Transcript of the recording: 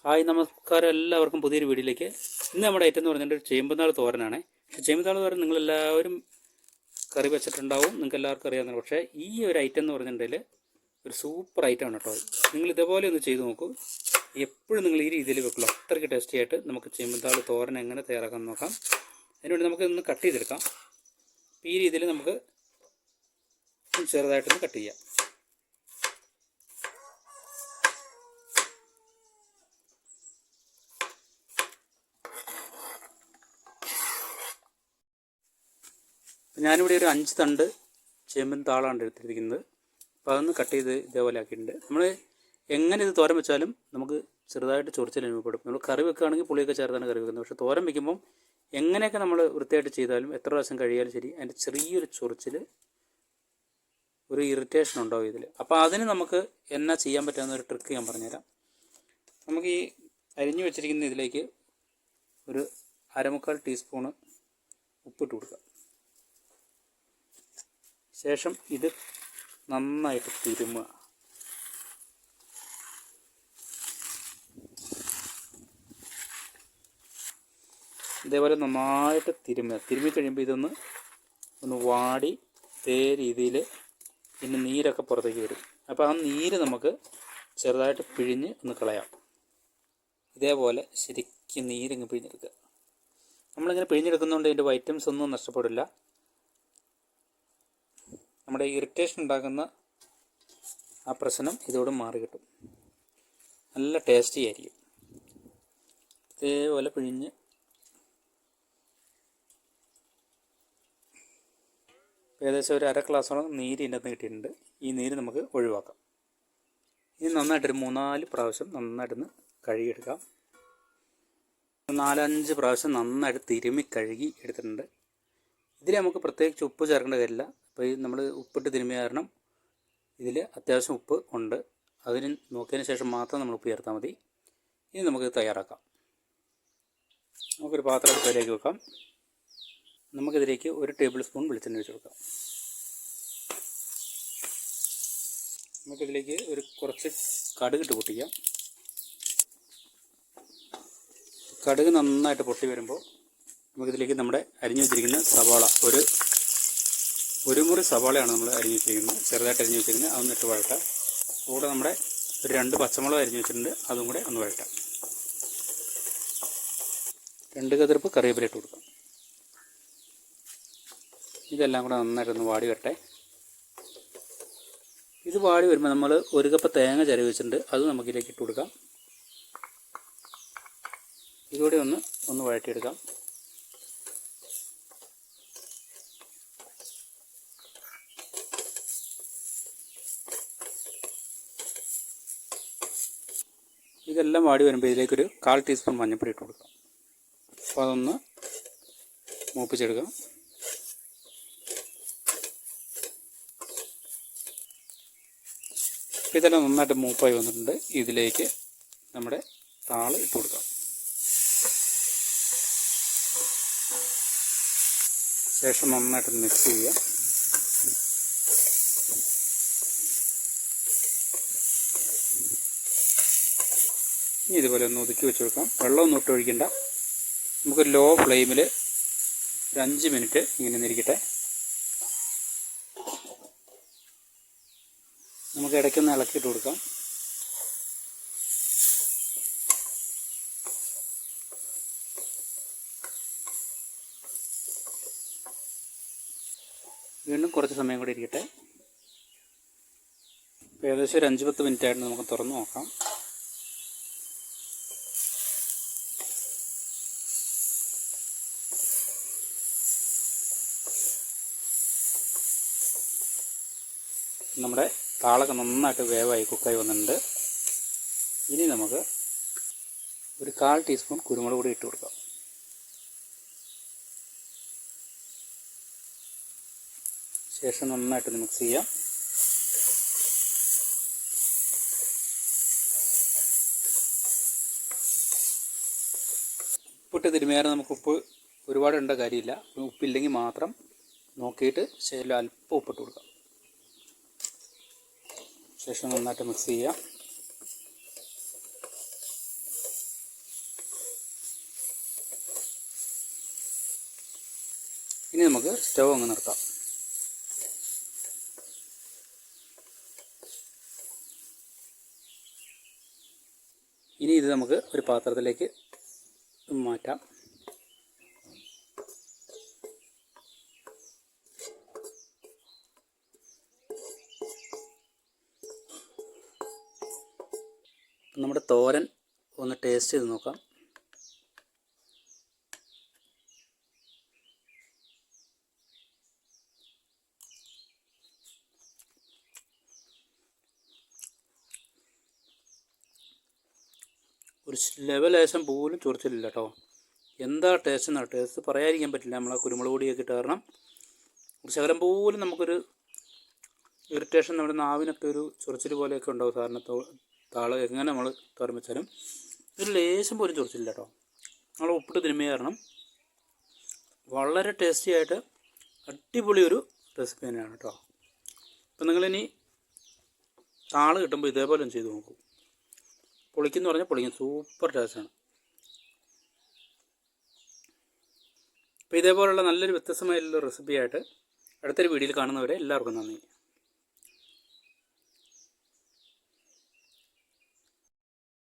Hi നമസ്കാരം, എല്ലാവർക്കും പുതിയൊരു വീഡിയോയിലേക്ക്. ഇന്ന് നമ്മുടെ ഐറ്റം എന്ന് പറഞ്ഞിട്ട് ചേമ്പുന്നാൾ തോരനാണ്. പക്ഷേ ചേമ്പുന്നാൾ തോരൻ നിങ്ങളെല്ലാവരും കറി വെച്ചിട്ടുണ്ടാവും, നിങ്ങൾക്ക് എല്ലാവർക്കും അറിയാവുന്നതാണ്. പക്ഷേ ഈ ഒരു ഐറ്റം എന്ന് പറഞ്ഞിട്ടുണ്ടെങ്കിൽ ഒരു സൂപ്പർ ഐറ്റമാണ് കേട്ടോ. നിങ്ങൾ ഇതേപോലെ ഒന്ന് ചെയ്ത് നോക്കൂ. എപ്പോഴും നിങ്ങൾ ഈ രീതിയിൽ വെക്കുള്ളൂ. അത്രയ്ക്ക് ടേസ്റ്റി ആയിട്ട് നമുക്ക് ചേമ്പുന്നാൾ തോരൻ എങ്ങനെ തയ്യാറാക്കാൻ നോക്കാം. അതിനുവേണ്ടി നമുക്ക് ഇന്ന് കട്ട് ചെയ്തെടുക്കാം. ഈ രീതിയിൽ നമുക്ക് ചെറുതായിട്ടൊന്ന് കട്ട് ചെയ്യാം. ഞാനിവിടെ ഒരു 5 തണ്ട് ചേമ്പൻ താളാണ് എടുത്തിരിക്കുന്നത്. അപ്പോൾ അതൊന്ന് കട്ട് ചെയ്ത് ഇതേപോലെ ആക്കിയിട്ടുണ്ട്. നമ്മൾ എങ്ങനെ ഇത് തോരൻ വെച്ചാലും നമുക്ക് ചെറുതായിട്ട് ചൊറിച്ചിൽ അനുഭവപ്പെടും. നമ്മൾ കറി വെക്കുകയാണെങ്കിൽ പുളിയൊക്കെ ചേർത്താണ് കറി വെക്കുന്നത്. പക്ഷേ തോരൻ വയ്ക്കുമ്പം എങ്ങനെയൊക്കെ നമ്മൾ വൃത്തിയായിട്ട് ചെയ്താലും എത്ര പ്രാവശ്യം കഴിയാലും ശരി, അതിൻ്റെ ചെറിയൊരു ചൊറിച്ചിൽ, ഒരു ഇറിറ്റേഷൻ ഉണ്ടാവും ഇതിൽ. അപ്പോൾ അതിന് നമുക്ക് എന്നാ ചെയ്യാൻ പറ്റാവുന്ന ഒരു ട്രിക്ക് ഞാൻ പറഞ്ഞുതരാം. നമുക്ക് ഈ അരിഞ്ഞു വെച്ചിരിക്കുന്ന ഇതിലേക്ക് ഒരു 1/4 ടീസ്പൂണ് ഉപ്പിട്ട് കൊടുക്കുക. ശേഷം ഇത് നന്നായിട്ട് തിരുമുക. ഇതേപോലെ നന്നായിട്ട് തിരുമ്മി കഴിയുമ്പോൾ ഇതൊന്ന് വാടി ഇതേ രീതിയിൽ പിന്നെ നീരൊക്കെ പുറത്തേക്ക് വരും. അപ്പോൾ ആ നീര് നമുക്ക് ചെറുതായിട്ട് പിഴിഞ്ഞ് ഒന്ന് കളയാം. ഇതേപോലെ ശരിക്കും നീരിങ്ങ് പിഴിഞ്ഞെടുക്കുക. നമ്മളിങ്ങനെ പിഴിഞ്ഞെടുക്കുന്നതുകൊണ്ട് ഇതിൻ്റെ വൈറ്റമിൻസ് ഒന്നും നഷ്ടപ്പെടില്ല. നമ്മുടെ ഇറിറ്റേഷൻ ഉണ്ടാക്കുന്ന ആ പ്രശ്നം ഇതോടെ മാറി കിട്ടും. നല്ല ടേസ്റ്റി ആയിരിക്കും. ഇതേപോലെ പിഴിഞ്ഞ് ഏകദേശം ഒരു 1/2 ഗ്ലാസോളം നീര് ഇതിൻ്റെ അകത്ത് കിട്ടിയിട്ടുണ്ട്. ഈ നീര് നമുക്ക് ഒഴിവാക്കാം. ഇത് നന്നായിട്ടൊരു 3-4 പ്രാവശ്യം നന്നായിട്ടൊന്ന് കഴുകിയെടുക്കാം. 4-5 പ്രാവശ്യം നന്നായിട്ട് തിരുമ്മി കഴുകി എടുത്തിട്ടുണ്ട്. ഇതിൽ നമുക്ക് പ്രത്യേകിച്ച് ഉപ്പ് ചേർക്കേണ്ട കാര്യമില്ല. അപ്പോൾ ഈ നമ്മൾ ഉപ്പിട്ട് തിരുമ്മിയ കാരണം ഇതിൽ അത്യാവശ്യം ഉപ്പ് ഉണ്ട്. അതിന് നോക്കിയതിന് ശേഷം മാത്രം നമ്മൾ ഉപ്പ് ചേർത്താൽ മതി. ഇനി നമുക്കിത് തയ്യാറാക്കാം. നമുക്കൊരു പാത്രം അടുപ്പിലേക്ക് വെക്കാം. നമുക്കിതിലേക്ക് 1 ടേബിൾ സ്പൂൺ വെളിച്ചെണ്ണ ഒഴിച്ച് കൊടുക്കാം. നമുക്കിതിലേക്ക് കുറച്ച് കടുകിട്ട് പൊട്ടിക്കാം. കടുക് നന്നായിട്ട് പൊട്ടി വരുമ്പോൾ നമുക്കിതിലേക്ക് നമ്മുടെ അരിഞ്ഞു വെച്ചിരിക്കുന്ന സവാള, ഒരു മുറി സവാളയാണ് നമ്മൾ അരിഞ്ഞു വെച്ചിരിക്കുന്നത്, ചെറുതായിട്ട് അരിഞ്ഞു വെച്ചിരിക്കുന്നത്. അതൊന്ന് ഇട്ട് വഴട്ടാം. കൂടെ നമ്മുടെ ഒരു 2 പച്ചമുളക് അരിഞ്ഞു വെച്ചിട്ടുണ്ട്, അതും കൂടെ ഒന്ന് വഴട്ടാം. 2 കതിർപ്പ് കറിവേപ്പില ഇട്ട് കൊടുക്കാം. ഇതെല്ലാം കൂടെ നന്നായിട്ടൊന്ന് വാടി വരട്ടെ. ഇത് വാടി വരുമ്പോൾ നമ്മൾ 1 കപ്പ് തേങ്ങ ചിരവി വെച്ചിട്ടുണ്ട്, അത് നമുക്കിതിലേക്ക് ഇട്ട് കൊടുക്കാം. ഇതുകൂടെ ഒന്ന് വഴറ്റിയെടുക്കാം. ഇതെല്ലാം വാടി വരുമ്പോൾ ഇതിലേക്കൊരു 1/4 ടീസ്പൂൺ മഞ്ഞൾപ്പൊടി ഇട്ട് കൊടുക്കാം. അപ്പോൾ അതൊന്ന് മൂപ്പിച്ചെടുക്കാം. ഇതെല്ലാം നന്നായിട്ട് മൂപ്പായി വന്നിട്ടുണ്ട്. ഇതിലേക്ക് നമ്മുടെ താള് ഇട്ട് കൊടുക്കാം. ശേഷം നന്നായിട്ട് മിക്സ് ചെയ്യുക. ഇനി ഇതുപോലെ ഒന്ന് ഒതുക്കി വെച്ച് കൊടുക്കാം. വെള്ളമൊന്നും ഇട്ട് ഒഴിക്കണ്ട. നമുക്ക് ലോ ഫ്ലെയിമിൽ ഒരു 5 മിനിറ്റ് ഇങ്ങനെ ഇരിക്കട്ടെ. നമുക്ക് ഇടയ്ക്കൊന്ന് ഇളക്കിയിട്ട് കൊടുക്കാം. വീണ്ടും കുറച്ച് സമയം കൂടി ഇരിക്കട്ടെ. ഏകദേശം ഒരു 5-10 മിനിറ്റ് ആയിട്ട് നമുക്ക് തുറന്ന് നോക്കാം. നമ്മുടെ താളൊക്കെ നന്നായിട്ട് വേവായി കുക്കായി വന്നിട്ടുണ്ട്. ഇനി നമുക്ക് ഒരു 1/4 ടീസ്പൂൺ കുരുമുളക് പൊടി ഇട്ട് കൊടുക്കാം. ശേഷം നന്നായിട്ടൊന്ന് മിക്സ് ചെയ്യാം. ഉപ്പിട്ട് തിരുമ്മിയാൽ നമുക്ക് ഉപ്പ് ഒരുപാട് ഇടേണ്ട കാര്യമില്ല. ഉപ്പില്ലെങ്കിൽ മാത്രം നോക്കിയിട്ട് ശേഷം അല്പം ഉപ്പിട്ട് കൊടുക്കാം. ശേഷം നന്നായിട്ട് മിക്സ് ചെയ്യാം. ഇനി നമുക്ക് സ്റ്റവ് അങ്ങ് നിർത്താം. ഇനി ഇത് നമുക്ക് ഒരു പാത്രത്തിലേക്ക് മാറ്റാം. നമ്മുടെ തോരൻ ഒന്ന് ടേസ്റ്റ് ചെയ്ത് നോക്കാം. ഒരു ലെവലേശം പോലും ചൊറിച്ചിലില്ല കേട്ടോ. എന്താ ടേസ്റ്റ് എന്നാണ്, ടേസ്റ്റ് പറയാതിരിക്കാൻ പറ്റില്ല. നമ്മളെ കുരുമുളക് പൊടിയൊക്കെ ഇട്ട് കാരണം ഒരു ശകലം പോലും നമുക്കൊരു ഇറിറ്റേഷൻ, നമ്മുടെ നാവിനൊക്കെ ഒരു ചൊറിച്ചിൽ പോലെയൊക്കെ ഉണ്ടാവും. സാധാരണ താള് എങ്ങനെ നമ്മൾ തോരൻ വെച്ചാലും ഒരു ലേശം പോലും ചൊറിച്ചില്ല കേട്ടോ. നമ്മൾ ഉപ്പിട്ട് തിരുമ്മിയ കാരണം വളരെ ടേസ്റ്റി ആയിട്ട് അടിപൊളി ഒരു റെസിപ്പി തന്നെയാണ് കേട്ടോ. അപ്പം നിങ്ങളിനി താള് കിട്ടുമ്പോൾ ഇതേപോലെ ഒന്ന് ചെയ്ത് നോക്കൂ. പൊളിക്കെന്ന് പറഞ്ഞാൽ പൊളിക്കും, സൂപ്പർ ടേസ്റ്റാണ്. അപ്പോൾ ഇതേപോലുള്ള നല്ലൊരു വ്യത്യസ്തമായിട്ടുള്ള റെസിപ്പിയായിട്ട് അടുത്തൊരു വീഡിയോയിൽ കാണുന്നവരെ എല്ലാവർക്കും നന്ദി.